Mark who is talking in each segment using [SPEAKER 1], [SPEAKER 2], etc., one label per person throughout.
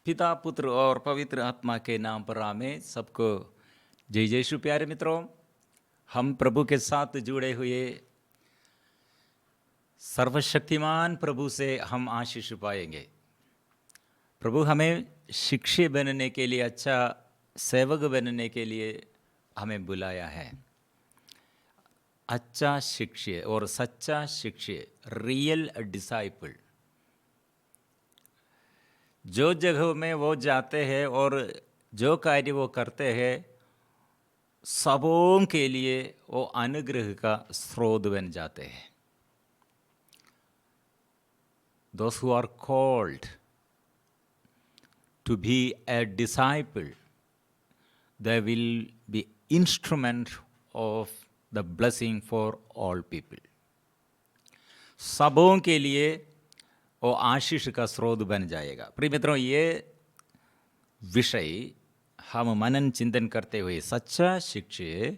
[SPEAKER 1] पिता पुत्र और पवित्र आत्मा के नाम पर आमें। सबको जय यीशु। प्यारे मित्रों, हम प्रभु के साथ जुड़े हुए सर्वशक्तिमान प्रभु से हम आशीष पाएंगे। प्रभु हमें शिक्षक बनने के लिए, अच्छा सेवक बनने के लिए हमें बुलाया है। अच्छा शिक्षक और सच्चा शिक्षक, रियल डिसाइपल, जो जगह में वो जाते हैं और जो कार्य वो करते हैं, सबों के लिए वो अनुग्रह का स्रोत बन जाते हैं। Those who are called to be a disciple, they will be instrument of the blessing for all people. सबों के लिए वो आशीष का स्रोत बन जाएगा। प्रिय मित्रों, ये विषय हम मनन चिंतन करते हुए, सच्चा शिक्षक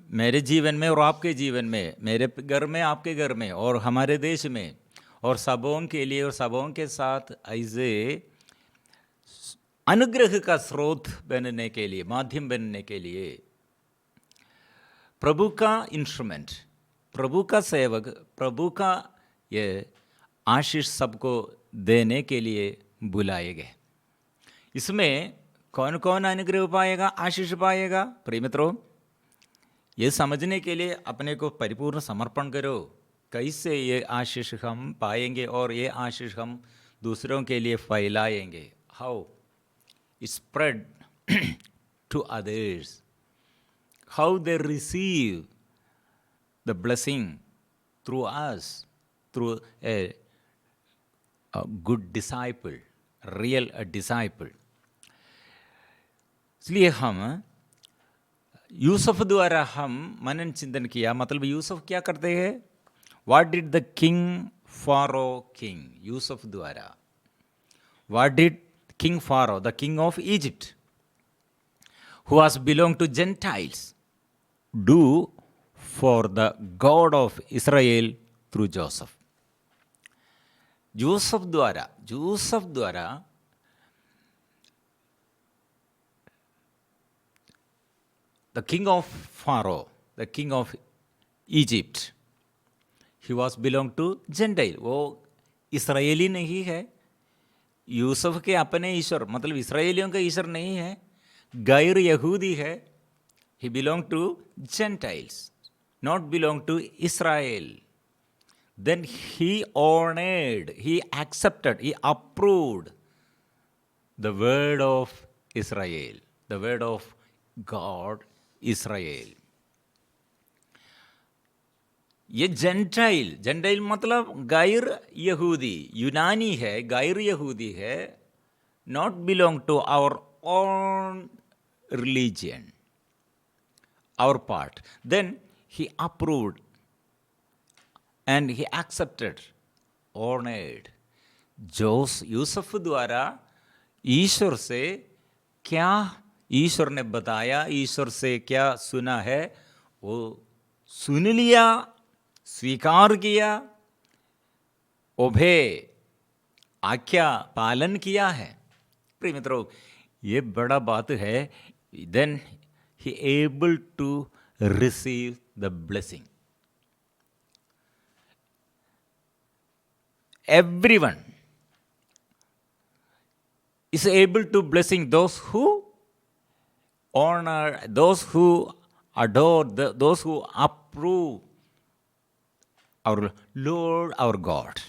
[SPEAKER 1] मेरे जीवन में और आपके जीवन में, मेरे घर में, आपके घर में और हमारे देश में और सबों के लिए और सबों के साथ ऐसे अनुग्रह का स्रोत बनने के लिए, माध्यम बनने के लिए, प्रभु का इंस्ट्रूमेंट, प्रभु का सेवक, प्रभु का ये आशीष सबको देने के लिए बुलाए गए। इसमें कौन कौन अनुग्रह पाएगा, आशीष पाएगा? प्रिय मित्रों, ये समझने के लिए अपने को परिपूर्ण समर्पण करो। कैसे ये आशीष हम पाएंगे और ये आशीष हम दूसरों के लिए फैलाएंगे? How spread to others, how they receive the blessing through us, through a good disciple, real disciple. इसलिए हम यूसुफ द्वारा हम मनन चिंतन किया। मतलब यूसुफ क्या करते हैं? What did the king Pharaoh king, Yusuf द्वारा what did king Pharaoh, the king of Egypt, who was belong to gentiles, do for the God of Israel through Joseph. Yusuf द्वारा the king of Pharaoh, the king of Egypt, he was belong to Gentile. वो Israeli नहीं है। यूसुफ के अपने ईश्वर, मतलब इसराइलियों का ईश्वर नहीं है, गैर यहूदी है। he belong to Gentiles, not belong to Israel. Then he honored, he accepted, he approved the word of Israel, the word of God, Israel. ये जेंटाइल मतलब गैर यहूदी, यूनानी है, गैर यहूदी है, not belong to our own religion, our part. Then he approved and he accepted, honoured. Yusuf द्वारा ईश्वर से क्या ईश्वर ने बताया, ईश्वर से क्या सुना है, वो सुन लिया, स्वीकार किया, ओबे, आज्ञा पालन किया है। प्रिय मित्रों, ये बड़ा बात है। Then he able to receive the blessing. Everyone is able to blessing those who honor, those who adore, those who approve our Lord, our God.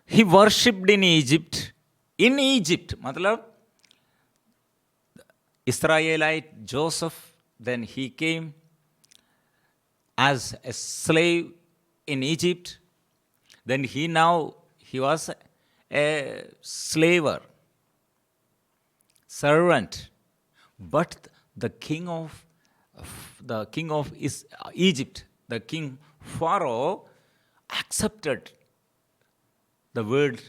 [SPEAKER 1] He worshipped in Egypt. In Egypt, मतलब Israelite Joseph, then he came as a slave in Egypt. Then he was a slaver, servant. But the king of Egypt, the king Pharaoh, accepted the word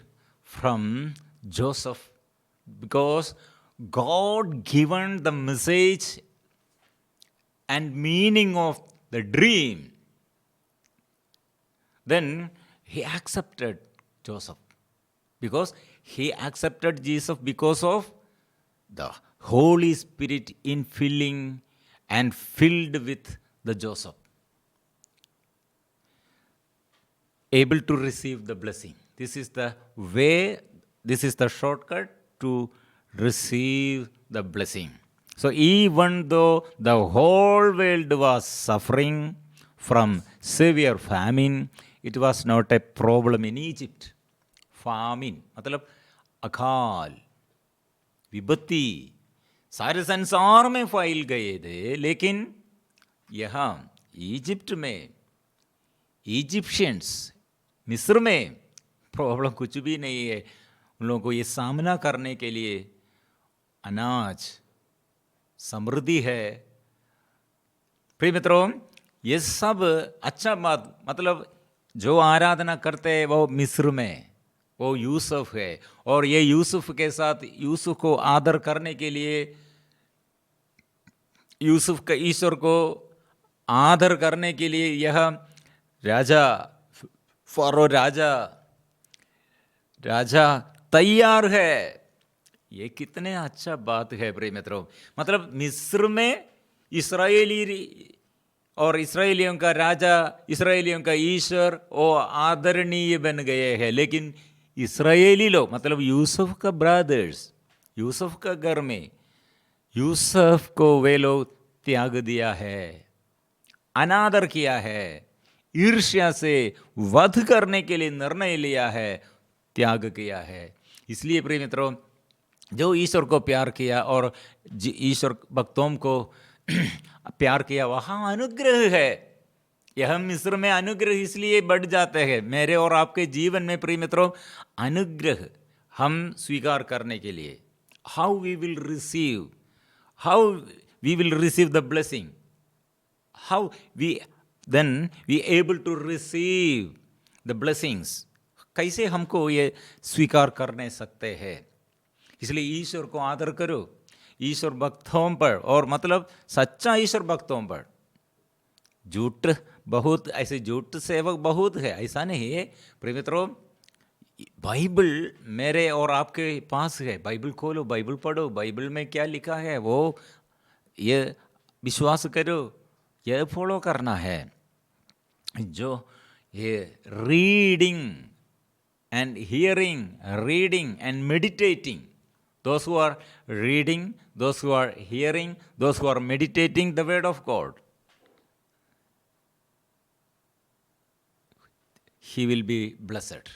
[SPEAKER 1] from Joseph because God given the message and meaning of the dream. Then he accepted Joseph. Because he accepted Jesus because of the Holy Spirit infilling and filled with the Joseph, able to receive the blessing. This is the way, this is the shortcut to receive the blessing. So even though the whole world was suffering from severe famine, it was not a problem in Egypt. Famine, मतलब अकाल, विपत्ति सारे संसार में फैल गए थे, लेकिन यहाँ इजिप्ट में, इजिप्शियंस, मिस्र में प्रॉब्लम कुछ भी नहीं है. उन लोगों को ये सामना करने के लिए अनाज, समृद्धि है. प्रिय मित्रों, ये सब अच्छा बात, मतलब जो आराधना करते हैं वो मिस्र में, वो यूसुफ है. और ये यूसुफ के साथ, यूसुफ को आदर करने के लिए, यूसुफ का ईश्वर को आदर करने के लिए यह राजा, फरो राजा तैयार है. ये कितने अच्छा बात है प्रिय मित्रों. मतलब मिस्र में इस्राएली और इस्राएलियों का राजा, इस्राएलियों का ईश्वर वो आदरणीय बन गए हैं, लेकिन इस्राएली लोग, मतलब यूसुफ का ब्रदर्स, यूसुफ का घर में यूसुफ को वे लोग त्याग दिया है, अनादर किया है, ईर्ष्या से वध करने के लिए निर्णय लिया है, त्याग किया है. इसलिए प्रिय मित्रों, जो ईश्वर को प्यार किया और ईश्वर भक्तों को प्यार किया, वहाँ अनुग्रह है. यह मिस्र में अनुग्रह इसलिए बढ़ जाते हैं. मेरे और आपके जीवन में प्रिय मित्रों अनुग्रह हम स्वीकार करने के लिए, how we will receive, how we will receive the blessing, how we then we able to receive the blessings, कैसे हमको ये स्वीकार करने सकते हैं. इसलिए ईश्वर को आदर करो, ईश्वर भक्तों पर, और मतलब सच्चा ईश्वर भक्तों पर. झूठ बहुत, ऐसे झूठ सेवक बहुत है, ऐसा नहीं है प्रिय मित्रों. बाइबल मेरे और आपके पास है, बाइबल खोलो, बाइबल पढ़ो, बाइबल में क्या लिखा है वो ये विश्वास करो, ये फॉलो करना है. जो ये reading and hearing, reading and meditating, those who are reading, those who are hearing, those who are meditating the word of God, he will be blessed.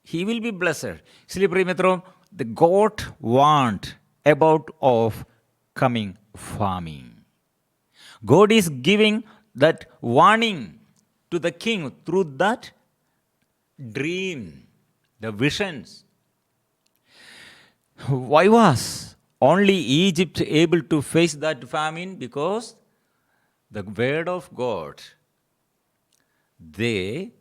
[SPEAKER 1] He will be blessed. इसलिए प्रिय मित्रों, the God want about of coming famine. God is giving that warning to the king through that dream, the visions. Why was only Egypt able to face that famine? Because the word of God, they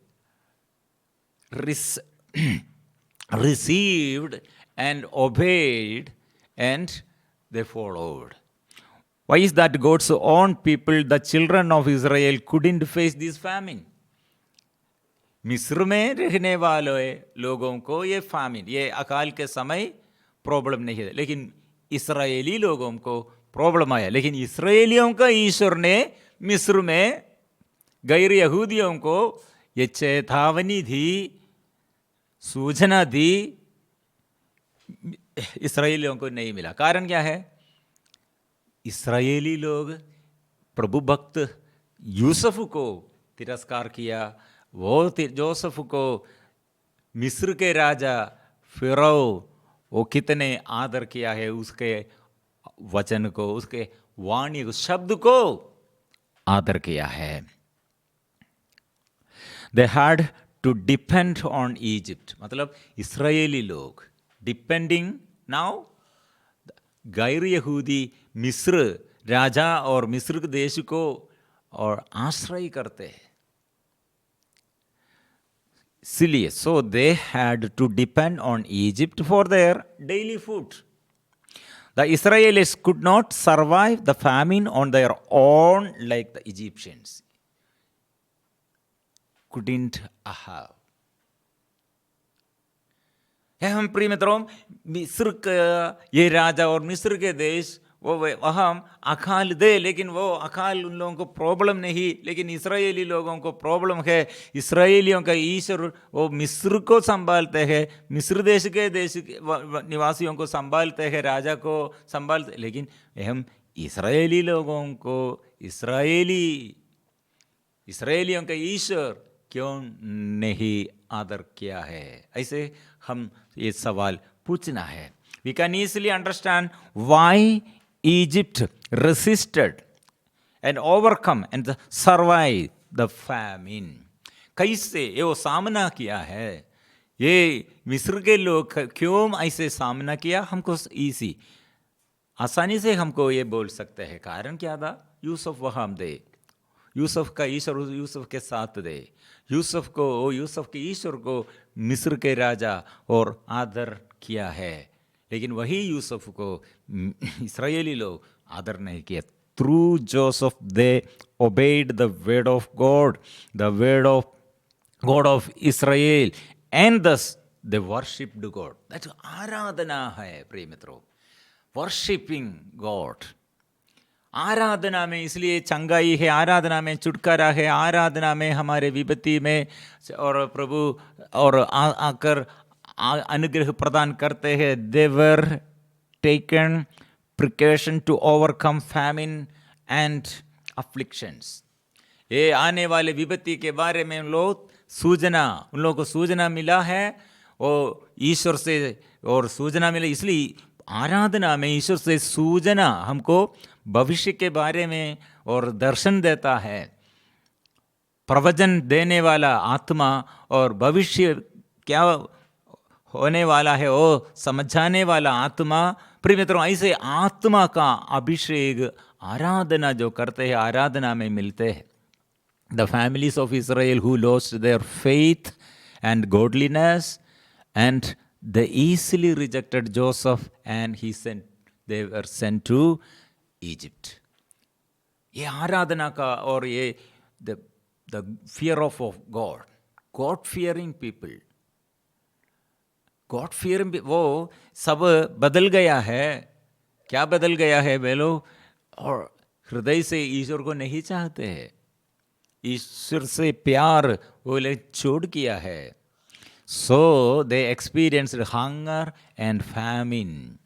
[SPEAKER 1] received and obeyed and they followed. Why is that God's own people, the children of Israel, couldn't face this famine? मिस्र में रहने वाले लोगों को ये फामिन, ये अकाल के समय प्रॉब्लम नहीं है, लेकिन इस्राएली लोगों को प्रॉब्लम आया. लेकिन इस्राएलियों का ईश्वर ने मिस्र में गैर यहूदियों को ये चेतावनी दी, सूचना दी, इस्राएलियों को नहीं मिला. कारण क्या है? इस्राएली लोग प्रभु भक्त यूसुफ को तिरस्कार किया. वो जोसेफ को मिस्र के राजा फिरौ वो कितने आदर किया है, उसके वचन को, उसके वाणी को, शब्द को आदर किया है. They had to depend on Egypt. मतलब इस्राएली लोग डिपेंडिंग नाउ, गैर यहूदी मिस्र राजा और मिस्र देश को और आश्रय करते हैं. इसलिए so they had to depend on Egypt for their daily food. The Israelis could not survive the famine on their own like the Egyptians couldn't have. है हम प्रिय मित्रों, मिस्र का ये राजा और मिस्र के देश वो वहाँ अकाल दे, लेकिन वो अकाल उन लोगों को प्रॉब्लम नहीं, लेकिन इस्राएली लोगों को प्रॉब्लम है। इस्राएलियों का ईश्वर वो मिस्र को संभालते हैं, मिस्र देश के निवासियों को संभालते हैं, राजा को संभालते, लेकिन हम इस्राएली लोगों को इस्राएलियों का ईश्वर क्यों नहीं आदर किया है? ऐसे हम ये सवाल पूछना है। We can easily understand why Egypt resisted and overcome and survive the famine. कैसे ये वो सामना किया है, ये मिस्र के लोग क्यों ऐसे सामना किया, हमको आसानी से हमको ये बोल सकते हैं। कारण क्या था? यूसुफ वहाँ दे, यूसुफ का ईश्वर यूसुफ के साथ दे, यूसुफ के ईश्वर को मिस्र के राजा और आदर किया है, लेकिन वही यूसुफ को इस्राएली लोग आदर नहीं किया। Through Joseph they obeyed the word of God, the word of God of Israel, and thus they worshipped God. That आराधना है प्रिय मित्रों, वर्शिपिंग गॉड। आराधना में इसलिए चंगाई है, आराधना में छुटकारा है, आराधना में हमारे विपत्ति में और प्रभु और आकर अनुग्रह प्रदान करते हैं। They were taken precaution to overcome famine and afflictions. ये आने वाले विपत्ति के बारे में उन लोगों को सूचना मिला है, वो ईश्वर से और सूचना मिला। इसलिए आराधना में ईश्वर से सूचना हमको भविष्य के बारे में और दर्शन देता है, प्रवचन देने वाला आत्मा और भविष्य क्या होने वाला है वो समझाने वाला आत्मा। प्रिय मित्रों, ऐसे आत्मा का अभिषेक आराधना जो करते हैं, आराधना में मिलते हैं। The families of Israel who lost their faith and godliness and they easily rejected Joseph and they were sent to Egypt. ये आराधना का और ये the fear of God, God fearing people, God fearing वो सब बदल गया है। क्या बदल गया है? वे लोग और हृदय से ईश्वर को नहीं चाहते हैं, ईश्वर से प्यार वो लोग छोड़ किया है। So they experienced hunger and famine.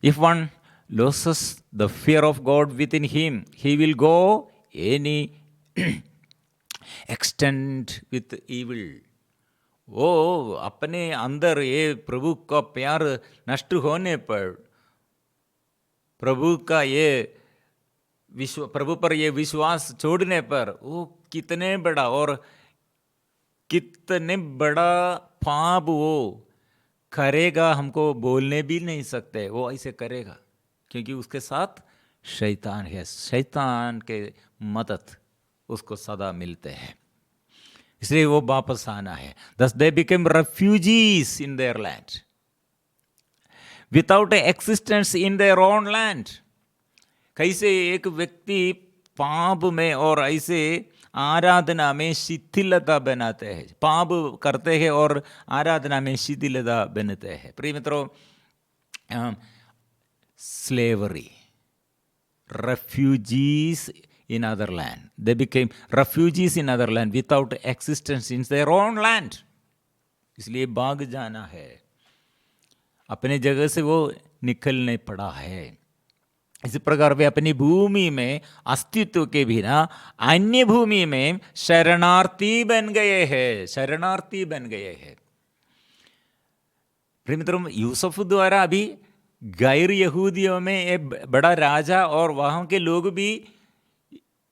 [SPEAKER 1] If one loses the fear of God within him, he will go any extent with evil. वो अपने अंदर ये प्रभु का प्यार नष्ट होने पर, प्रभु पर ये विश्वास छोड़ने पर वो कितने बड़ा पाप वो करेगा, हमको बोलने भी नहीं सकते। वो ऐसे करेगा क्योंकि उसके साथ शैतान है, शैतान के मदद उसको सदा मिलते हैं, इसलिए वो वापस आना है। Thus they became refugees in their land, without existence in their own land. कैसे एक व्यक्ति पाप में और ऐसे आराधना में शिथिलता बनाते हैं, पाप करते हैं और आराधना में शिथिलता बनते हैं। प्रिय मित्रों, slavery, refugees in other land, they became refugees in other land without existence in their own land. इसलिए भाग जाना है, अपने जगह से वो निकलने पड़ा है। इसी प्रकार वे अपनी भूमि में अस्तित्व के बिना अन्य भूमि में शरणार्थी बन गए हैं। प्रिय मित्रों, यूसुफ द्वारा अभी गैर यहूदियों में एक बड़ा राजा और वहाँ के लोग भी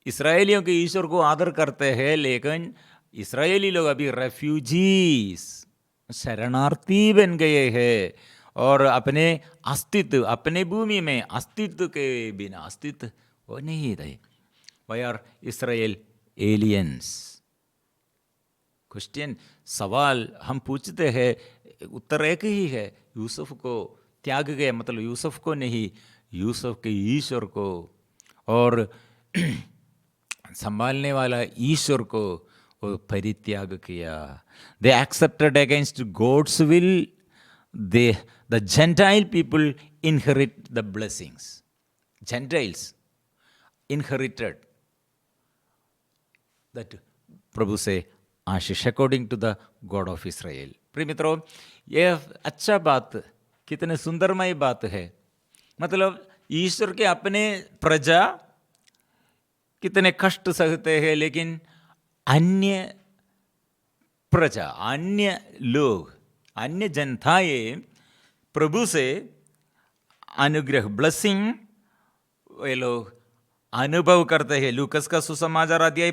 [SPEAKER 1] इस्राएलियों के ईश्वर को आदर करते हैं, लेकिन इस्राएली लोग अभी रेफ्यूजीज, शरणार्थी बन गए हैं और अपने अस्तित्व, अपने भूमि में अस्तित्व के बिना अस्तित्व वो नहीं रहे। We are Israel aliens. Question, सवाल हम पूछते हैं, उत्तर एक ही है, यूसुफ को त्याग गया, मतलब यूसुफ को नहीं, यूसुफ के ईश्वर को और संभालने वाला ईश्वर को वो परित्याग किया. They accepted against God's will. The Gentile people inherit the blessings. Gentiles inherited that प्रभु से आशीष according to the God of Israel. प्रिय मित्रों, यह अच्छा बात, कितने सुंदरमय बात है. मतलब ईश्वर के अपने प्रजा कितने कष्ट सहते हैं, लेकिन अन्य प्रजा, अन्य लोग, अन्य जनताएं प्रभु से अनुग्रह, ब्लेसिंग वे लोग अनुभव करते हैं. लूकस का सुसमाचार अध्याय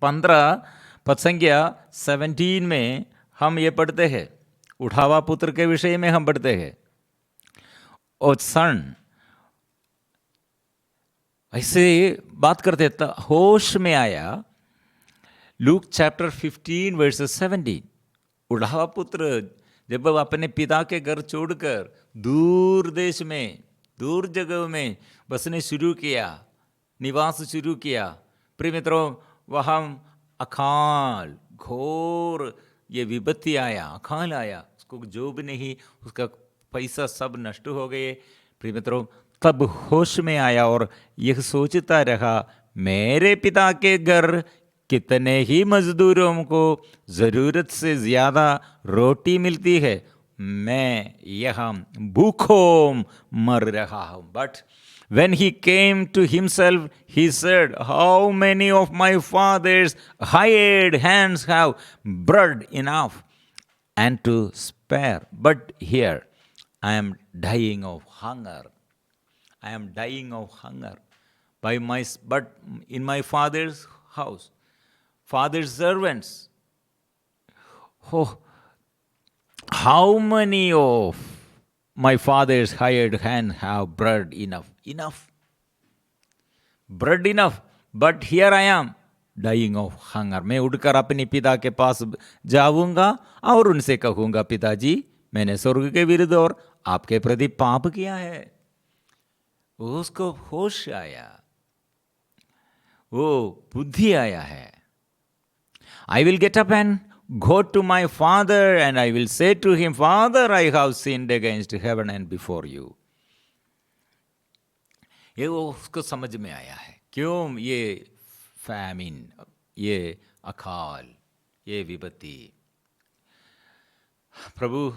[SPEAKER 1] 15 पद संख्या 17 में हम ये पढ़ते हैं. उठावा पुत्र के विषय में हम पढ़ते हैं. और सन ऐसे बात करते होश में आया. Luke chapter 15 versus 17. उठावा पुत्र जब वह अपने पिता के घर छोड़कर दूर देश में, दूर जगह में बसने शुरू किया, निवास शुरू किया. प्रिय मित्रों, वहाँ अकाल, घोर ये विपत्ति आया, अकाल आया. उसको जो भी नहीं, उसका पैसा सब नष्ट हो गए. प्रिय मित्रों, तब होश में आया और यह सोचता रहा, मेरे पिता के घर कितने ही मजदूरों को ज़रूरत से ज़्यादा रोटी मिलती है, मैं यहाँ भूखों मर रहा हूँ. But when he came to himself, he said, how many of my father's hired hands have bread enough and to spare, but here I am dying of hunger. I am dying of hunger. But in my father's house, father's servants, oh, how many of my father's hired hand have bread enough? Bread enough. But here I am dying of hunger. मैं उठकर अपने पिता के पास जाऊंगा और उनसे कहूंगा, पिताजी, मैंने स्वर्ग के विरुद्ध और आपके प्रति पाप किया है. उसको होश आया, वो बुद्धि आया है. I will get up and go to my father and I will say to him, Father, I have sinned against heaven and before you. ये वो उसको समझ में आया है. क्यों ये फैमिन, ये अकाल, ये विपत्ति. प्रभु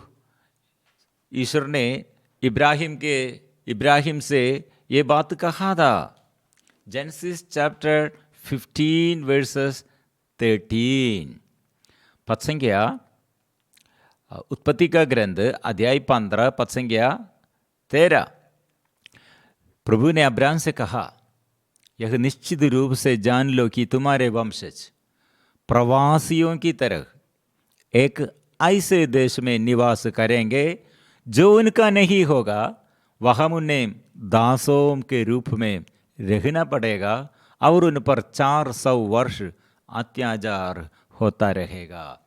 [SPEAKER 1] ईश्वर ने इब्राहिम से ये बात कहा था. Genesis chapter 15 versus 13. पद संख्या उत्पत्ति का ग्रंथ अध्याय 15 पद संख्या 13. प्रभु ने अब्राहम से कहा, यह निश्चित रूप से जान लो कि तुम्हारे वंशज प्रवासियों की तरह एक ऐसे देश में निवास करेंगे जो उनका नहीं होगा. वहाँ उन्हें दासों के रूप में रहना पड़ेगा और उन पर 400 वर्ष अत्याचार होता रहेगा.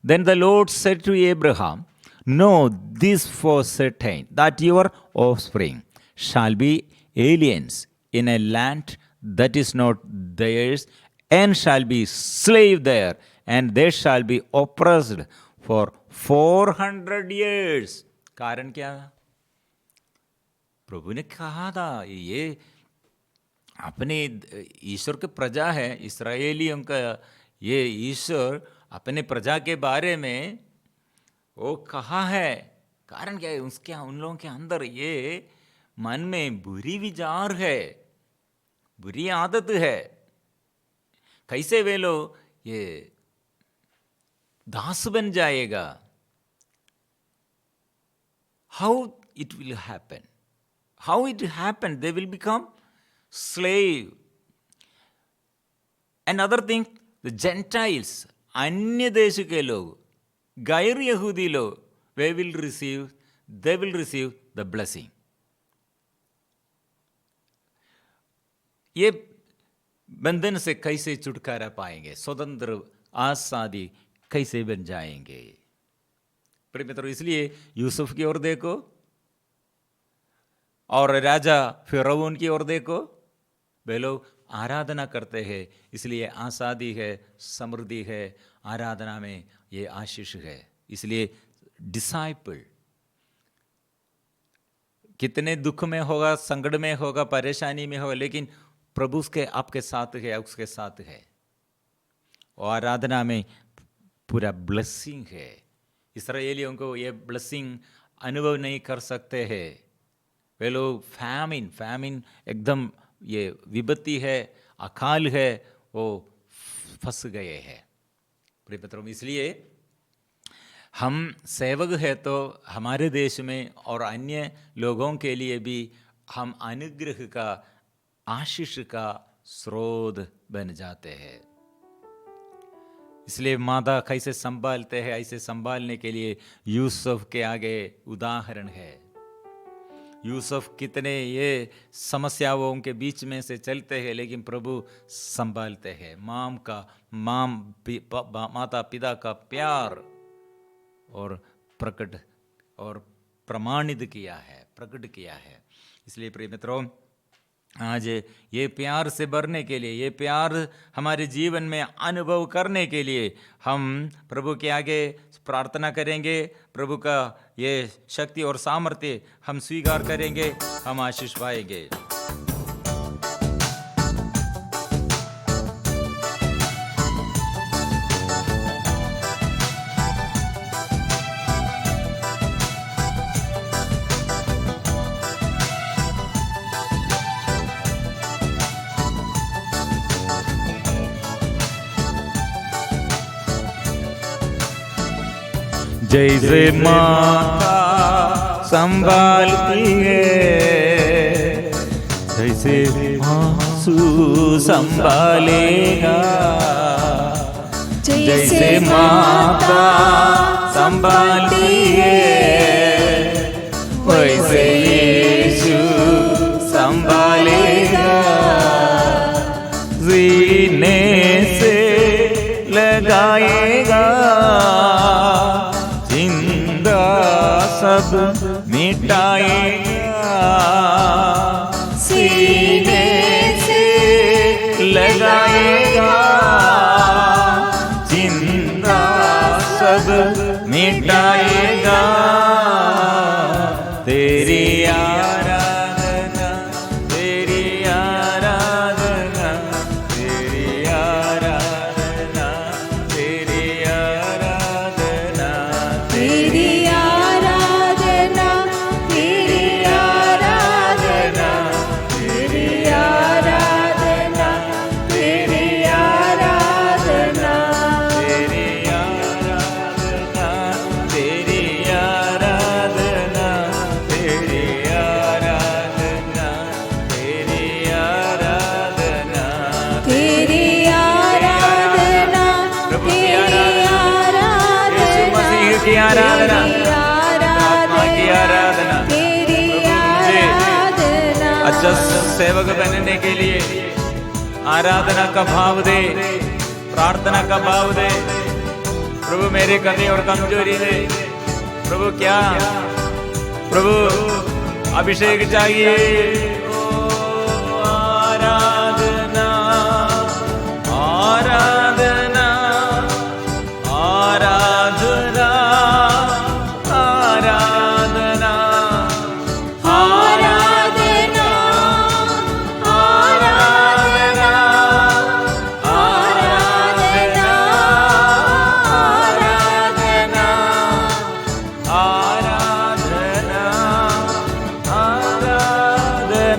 [SPEAKER 1] Then the Lord said to Abraham, know this for certain, that your offspring shall be aliens in a land that is not theirs, and shall be slave there, and they shall be oppressed for 400 years. कारण क्या? प्रभु ने कहा था, ये अपने ईश्वर के प्रजा है, इस्राएलियों का ये ईश्वर अपने प्रजा के बारे में वो कहा है. कारण क्या है? उसके उन लोगों के अंदर ये मन में बुरी विचार है, बुरी आदत है. कैसे वे लोग ये दास बन जाएगा? How it will happen? How it happened? They will become slave. Another thing, the Gentiles, अन्य देश के लोग, गैर यहूदी लोग, they will receive the blessing. ये बंधन से कैसे छुटकारा पाएंगे? स्वतंत्र आजादी कैसे बन जाएंगे? प्रिय मित्रों, इसलिए यूसुफ की ओर देखो और राजा फिरौन की ओर देखो. वे लोग आराधना करते हैं, इसलिए आज़ादी है, समृद्धि है, आराधना में ये आशीष है। इसलिए डिसाइपल कितने दुख में होगा, संकट में होगा, परेशानी में होगा, लेकिन प्रभु के आपके साथ है, उसके साथ है। और आराधना में पूरा ब्लेसिंग है। इस्राएलियों को ये ब्लेसिंग अनुभव नहीं कर सकते हैं। वे लोग फैमिन एकदम ये विपत्ति है, अकाल है, वो फंस गए हैं। प्रिय मित्रों, इसलिए हम सेवक है तो हमारे देश में और अन्य लोगों के लिए भी हम अनुग्रह का, आशीष का स्रोत बन जाते हैं। इसलिए माता कैसे संभालते हैं, ऐसे संभालने के लिए यूसुफ के आगे उदाहरण है। यूसुफ कितने ये समस्याओं के बीच में से चलते हैं, लेकिन प्रभु संभालते हैं। माता पिता का प्यार और प्रकट और प्रमाणित किया है, प्रकट किया है। इसलिए प्रिय मित्रों, आज ये प्यार से भरने के लिए, ये प्यार हमारे जीवन में अनुभव करने के लिए हम प्रभु के आगे प्रार्थना करेंगे। प्रभु का ये शक्ति और सामर्थ्य हम स्वीकार करेंगे, हम आशीष पाएंगे। जैसे माता संभालती है, जैसे आंसू संभालेगा। जैसे माता संभालती है, वैसे यीशु संभालेगा। सीने से लगाएगा, सब मिटाएगा। सीने से लगाएगा, जिंदा सब मिटाएगा। तेरी आराधना, तेरी आराधना, तेरी आराधना, तेरी आराधना, तेरी आराधना, आत्मा की आराधना। अच्छा सेवक बनने के लिए आराधना का भाव दे, प्रार्थना का भाव दे। प्रभु मेरे कमी और कमजोरी दे। प्रभु क्या, प्रभु अभिषेक चाहिए। आराधना, आराधना, आराधना, आराधना, आराधना, आराधना, आराधना, आराधना, आराधना, आराधना।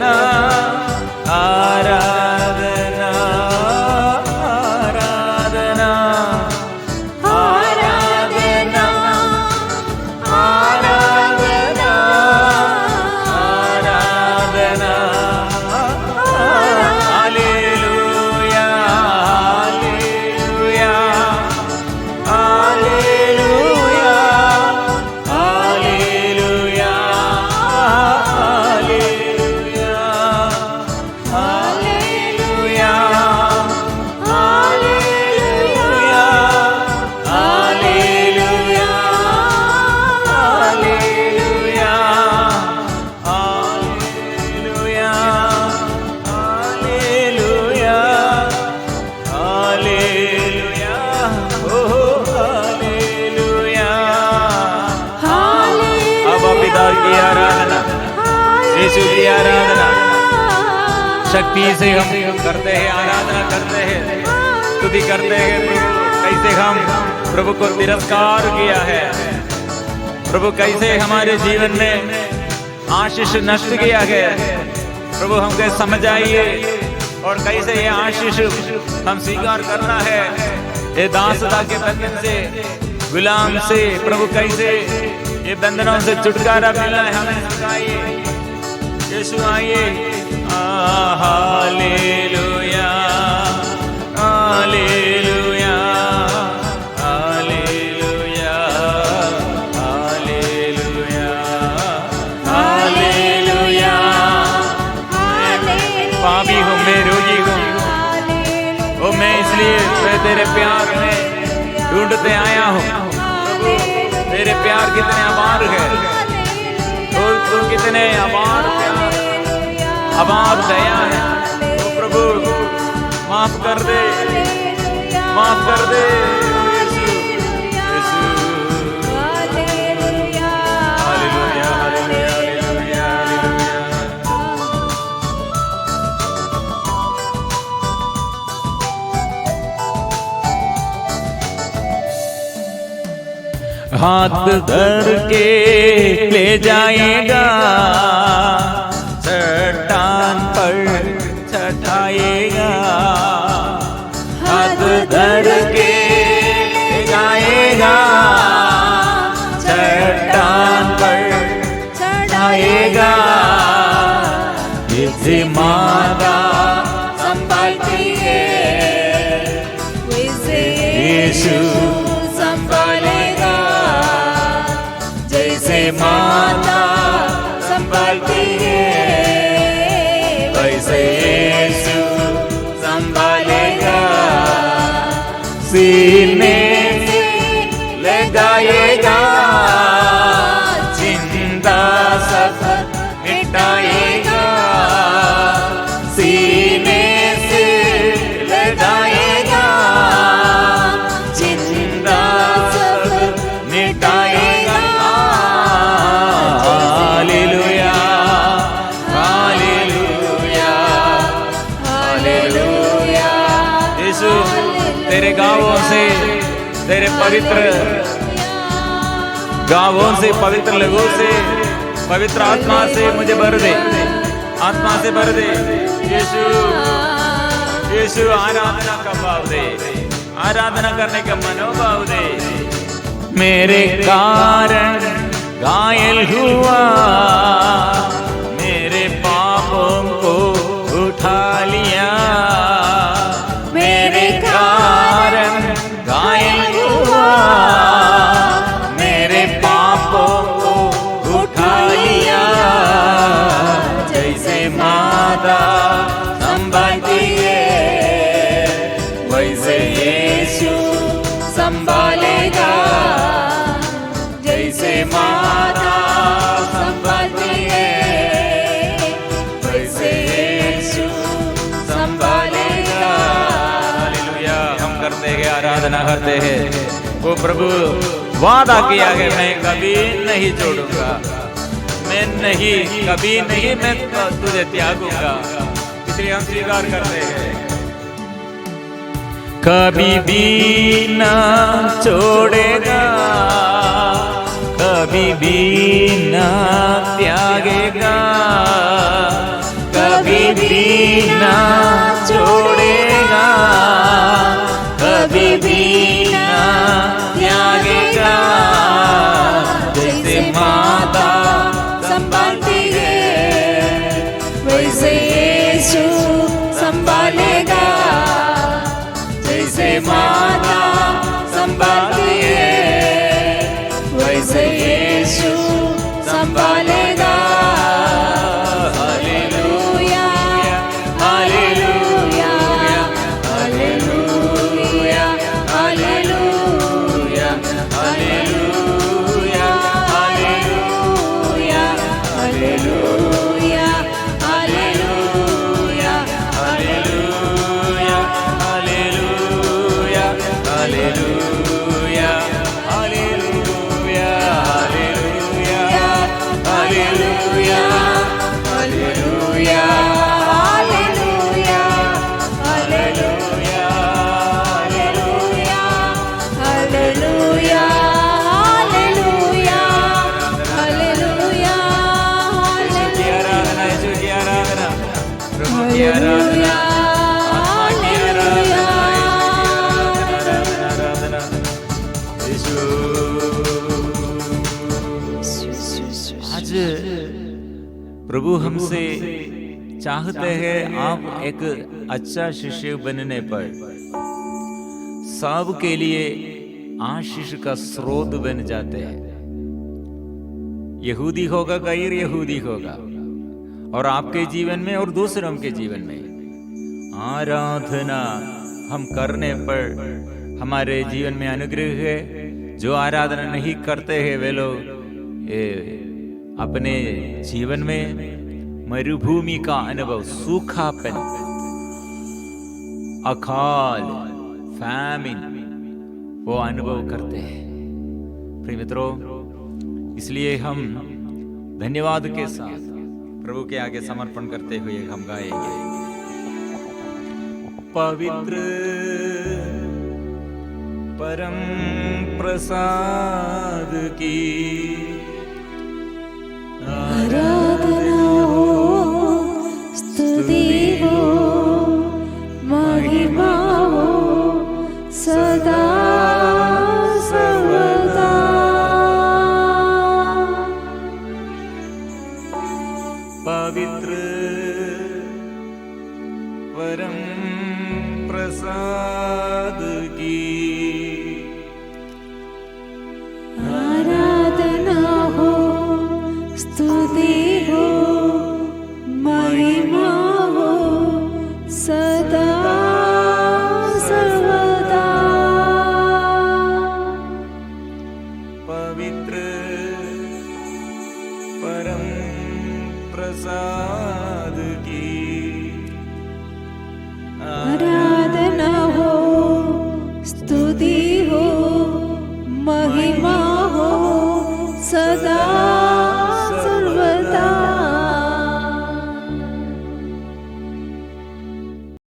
[SPEAKER 1] की आराधना, यीशु की आराधना। शक्ति से हम करते हैं, आराधना करते हैं, स्तुति करते हैं प्रभु। कैसे हम प्रभु को तिरस्कार किया है, प्रभु कैसे हमारे जीवन में आशीष नष्ट किया है, प्रभु हमको समझाइए। और कैसे ये आशीष हम स्वीकार करना है, ये दासता के बंधन से, गुलाम से प्रभु कैसे ये बंधनों से छुटकारा मिलना है, हमें सिखाइए। यीशु आइए। Hallelujah, hallelujah, hallelujah, hallelujah, hallelujah. पापी हूँ, मैं रोगी हूँ, ओ मैं इसलिए मैं तेरे प्यार में ढूंढते आया हूँ। प्रभु तेरे प्यार कितने अपार है, और तू कितने अपार प्यार, अपार दया है। ओ प्रभु माफ कर दे, माफ कर दे Yeshu, Yeshu. Hallelujah, hallelujah, hallelujah, hallelujah. हाथ धर के ले जाएगा, चट्टान पर चढ़ाएगा। हाथ धर के ले जाएगा, चट्टान पर चढ़ाएगा। इसे माता संभालती है, यीशु संभालेगा। जैसे माता संभालती है, वैसे यीशु संभालेगा। सीने से लगाएगा, जिंदा सब मिटाएगा। सीने से लगाएगा, जिंदा सब मिटाएगा। Hallelujah, hallelujah, hallelujah. यीशु तेरे गावों से, तेरे पवित्र गावों से, पवित्र लहू से, पवित्र आत्मा से मुझे भर दे, आत्मा से भर दे यीशु। यीशु आराधना का भाव दे, आराधना करने का मनोभाव दे। मेरे कारण घायल हुआ, मेरे पापों को उठा लिया। मेरे कारण घायल हुआ, मेरे पापों को उठा लिया। जैसे माता संभालती है, वैसे यीशु संभालेगा। जैसे माता संभालती है, वैसे यीशु संभालेगा। हालेलुया। हम करते हैं, आराधना करते हैं। वो प्रभु वादा किया है, मैं कभी नहीं छोड़ूंगा, मैं नहीं, कभी नहीं मैं तुझे त्यागूंगा। इसलिए हम स्वीकार करते हैं, कभी भी ना छोड़ेगा, कभी भी ना त्यागेगा। कभी भी ना छोड़ेगा, कभी भी ना त्यागेगा। जैसे माता संभालती है, वैसे यीशु संभालेगा। जैसे माता संभालती है, वैसे यीशु संभालेगा। Hallelujah, hallelujah, hallelujah, hallelujah. की आराधना, आत्मा की आराधना, आराधना, यीशु। आज प्रभु हमसे चाहते हैं आप एक अच्छा शिष्य बनने पर सब के लिए आशीष का स्रोत बन जाते हैं। यहूदी होगा, गैर यहूदी होगा, और आपके जीवन में और दूसरों के जीवन में आराधना हम करने पर हमारे जीवन में अनुग्रह है। जो आराधना नहीं करते हैं वे लोग अपने जीवन में मरुभूमि का अनुभव, सूखापन, अकाल, फैमिन वो अनुभव करते हैं। प्रिय मित्रों, इसलिए हम धन्यवाद के साथ प्रभु के आगे समर्पण करते हुए हम गाएंगे, पवित्र परम प्रसाद की
[SPEAKER 2] आराधना हो, स्तुति हो, महिमा हो सदा सर्वदा।
[SPEAKER 1] पवित्र परम प्रसाद की
[SPEAKER 2] आराधना हो, स्तुति हो, महिमा हो सदा सर्वदा।
[SPEAKER 1] पवित्र परम प्रसाद की
[SPEAKER 2] आराधना